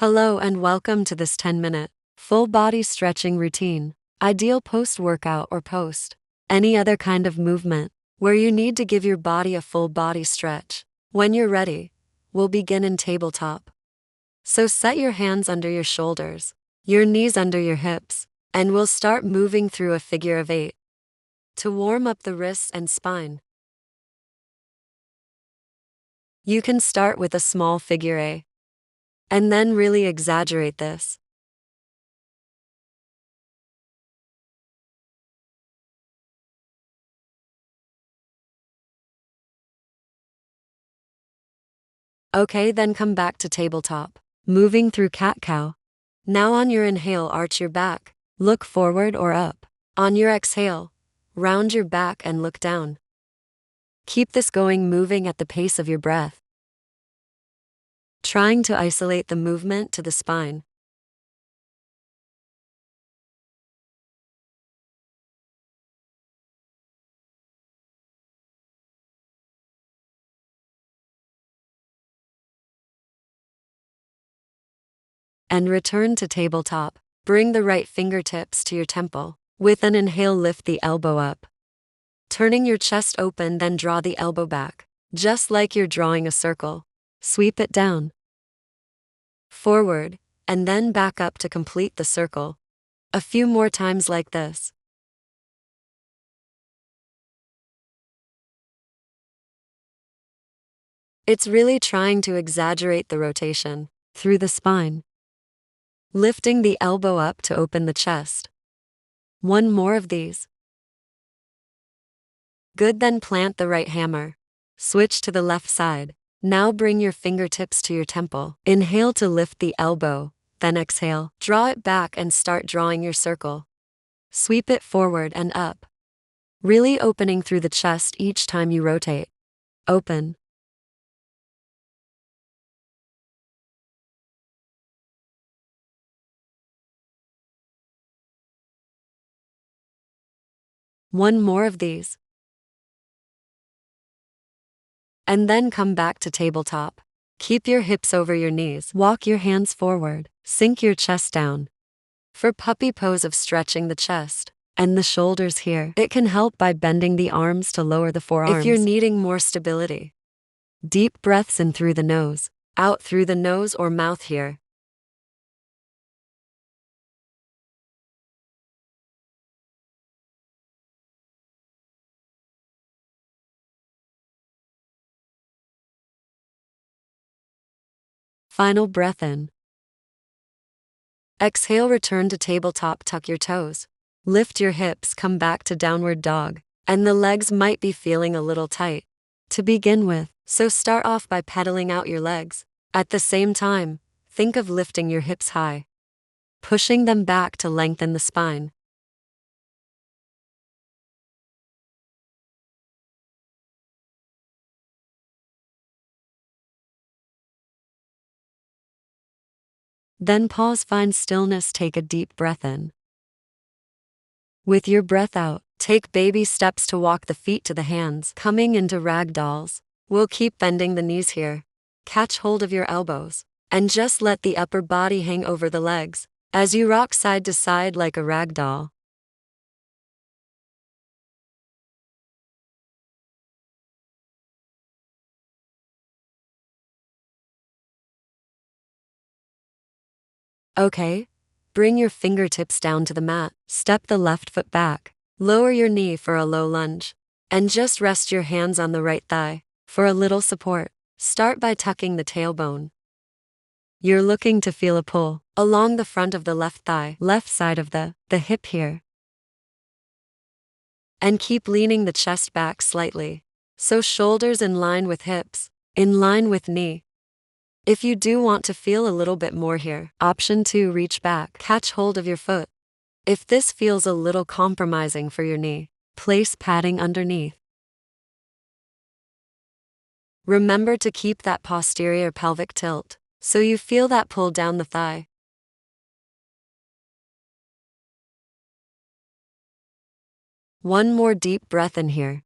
Hello and welcome to this 10-minute full body stretching routine, ideal post-workout or post any other kind of movement where you need to give your body a full body stretch. When you're ready, we'll begin in tabletop. So set your hands under your shoulders, your knees under your hips, and we'll start moving through a figure of 8 to warm up the wrists and spine. You can start with a small figure 8. And then really exaggerate this. Okay, then come back to tabletop. Moving through cat-cow. Now on your inhale, arch your back, look forward or up. On your exhale, round your back and look down. Keep this going, moving at the pace of your breath, trying to isolate the movement to the spine. And return to tabletop. Bring the right fingertips to your temple. With an inhale, lift the elbow up, turning your chest open, then draw the elbow back, just like you're drawing a circle. Sweep it down, forward, and then back up to complete the circle. A few more times like this. It's really trying to exaggerate the rotation through the spine. Lifting the elbow up to open the chest. One more of these. Good, then plant the right hammer. Switch to the left side. Now bring your fingertips to your temple. Inhale to lift the elbow, then exhale. Draw it back and start drawing your circle. Sweep it forward and up, really opening through the chest each time you rotate. Open. One more of these. And then come back to tabletop. Keep your hips over your knees. Walk your hands forward. Sink your chest down. For puppy pose of stretching the chest and the shoulders here. It can help by bending the arms to lower the forearms. If you're needing more stability, deep breaths in through the nose, out through the nose or mouth here. Final breath in. Exhale, return to tabletop, tuck your toes. Lift your hips, come back to downward dog. And the legs might be feeling a little tight to begin with, so start off by pedaling out your legs. At the same time, think of lifting your hips high, pushing them back to lengthen the spine. Then pause, find stillness, take a deep breath in. With your breath out, take baby steps to walk the feet to the hands, coming into rag dolls. We'll keep bending the knees here. Catch hold of your elbows, and just let the upper body hang over the legs as you rock side to side like a rag doll. Okay, bring your fingertips down to the mat, step the left foot back, lower your knee for a low lunge, and just rest your hands on the right thigh for a little support. Start by tucking the tailbone. You're looking to feel a pull along the front of the left thigh, left side of the hip here. And keep leaning the chest back slightly, so shoulders in line with hips, in line with knee. If you do want to feel a little bit more here, option 2, reach back, catch hold of your foot. If this feels a little compromising for your knee, place padding underneath. Remember to keep that posterior pelvic tilt, so you feel that pull down the thigh. One more deep breath in here.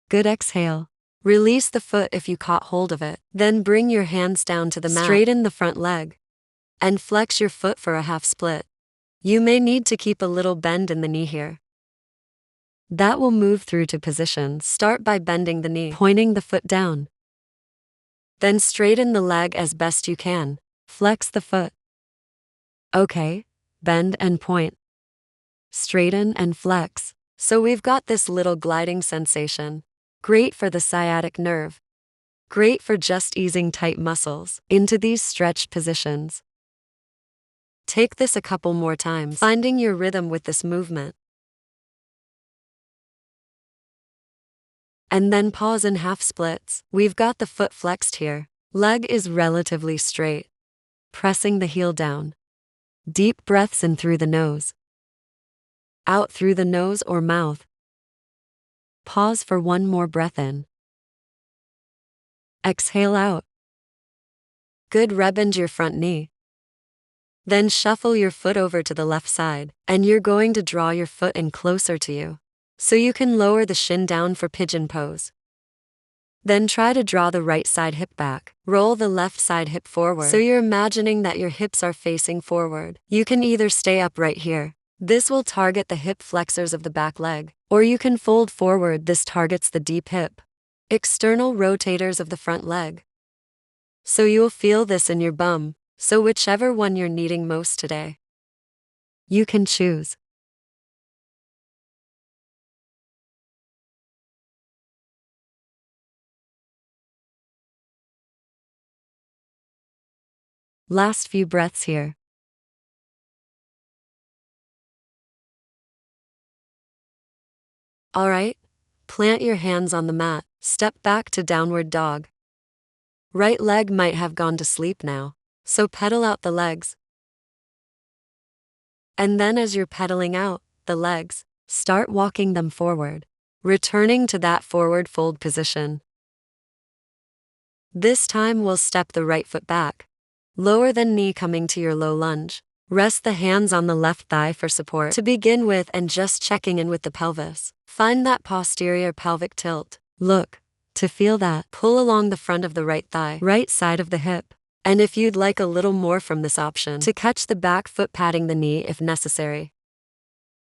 Good, exhale. Release the foot if you caught hold of it. Then bring your hands down to the mat. Straighten the front leg. And flex your foot for a half split. You may need to keep a little bend in the knee here. That will move through to positions. Start by bending the knee, pointing the foot down. Then straighten the leg as best you can. Flex the foot. Okay, bend and point. Straighten and flex. So we've got this little gliding sensation. Great for the sciatic nerve. Great for just easing tight muscles into these stretched positions. Take this a couple more times, finding your rhythm with this movement. And then pause in half splits. We've got the foot flexed here. Leg is relatively straight. Pressing the heel down. Deep breaths in through the nose. Out through the nose or mouth. Pause for one more breath in. Exhale out. Good. Bend your front knee. Then shuffle your foot over to the left side, and you're going to draw your foot in closer to you, so you can lower the shin down for pigeon pose. Then try to draw the right side hip back. Roll the left side hip forward, so you're imagining that your hips are facing forward. You can either stay upright here. This will target the hip flexors of the back leg, or you can fold forward. This targets the deep hip, external rotators of the front leg. So you'll feel this in your bum, so whichever one you're needing most today, you can choose. Last few breaths here. Alright, plant your hands on the mat, step back to downward dog. Right leg might have gone to sleep now, so pedal out the legs. And then as you're pedaling out the legs, start walking them forward, returning to that forward fold position. This time we'll step the right foot back. Lower the knee coming to your low lunge. Rest the hands on the left thigh for support to begin with and just checking in with the pelvis. Find that posterior pelvic tilt. Look to feel that. Pull along the front of the right thigh, right side of the hip. And if you'd like a little more from this option, to catch the back foot patting the knee if necessary.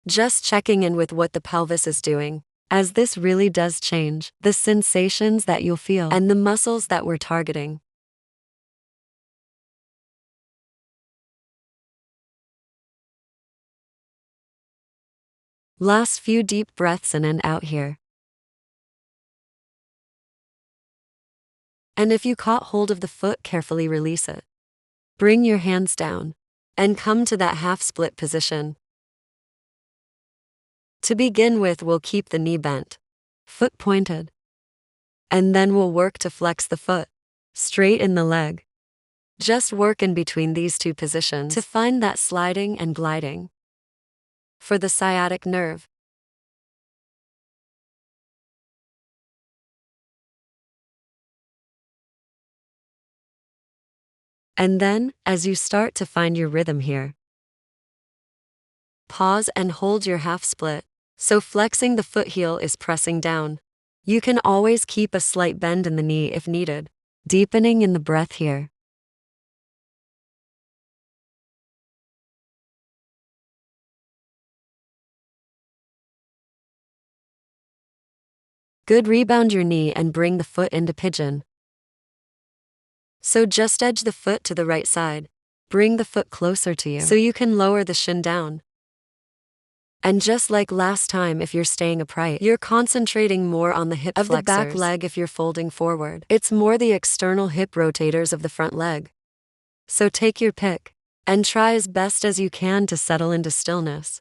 Just checking in with what the pelvis is doing, as this really does change the sensations that you'll feel and the muscles that we're targeting. Last few deep breaths in and out here. And if you caught hold of the foot, carefully release it. Bring your hands down and come to that half split position. To begin with, we'll keep the knee bent, foot pointed. And then we'll work to flex the foot, straighten the leg. Just work in between these two positions to find that sliding and gliding. For the sciatic nerve. And then, as you start to find your rhythm here, pause and hold your half split, so flexing the foot heel is pressing down. You can always keep a slight bend in the knee if needed, deepening in the breath here. Good. Rebound your knee and bring the foot into pigeon. So just edge the foot to the right side. Bring the foot closer to you so you can lower the shin down. And just like last time, if you're staying upright, you're concentrating more on the hip of the back leg. If you're folding forward, it's more the external hip rotators of the front leg. So take your pick and try as best as you can to settle into stillness.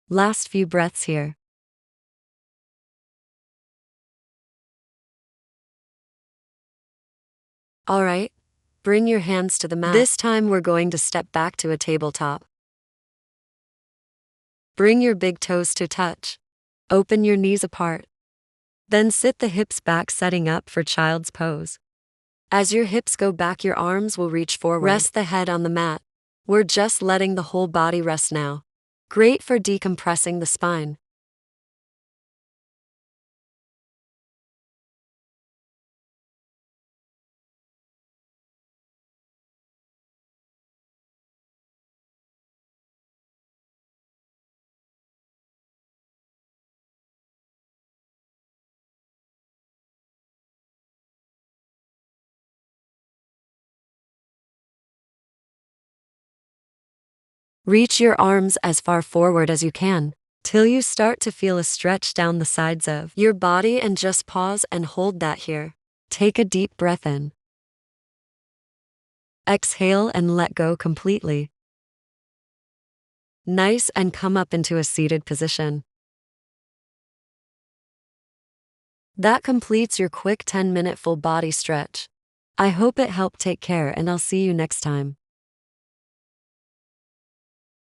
Last few breaths here. Alright, bring your hands to the mat. This time we're going to step back to a tabletop. Bring your big toes to touch. Open your knees apart. Then sit the hips back, setting up for child's pose. As your hips go back, your arms will reach forward. Rest the head on the mat. We're just letting the whole body rest now. Great for decompressing the spine. Reach your arms as far forward as you can, till you start to feel a stretch down the sides of your body, and just pause and hold that here. Take a deep breath in. Exhale and let go completely. Nice, and come up into a seated position. That completes your quick 10-minute full body stretch. I hope it helped. Take care, and I'll see you next time.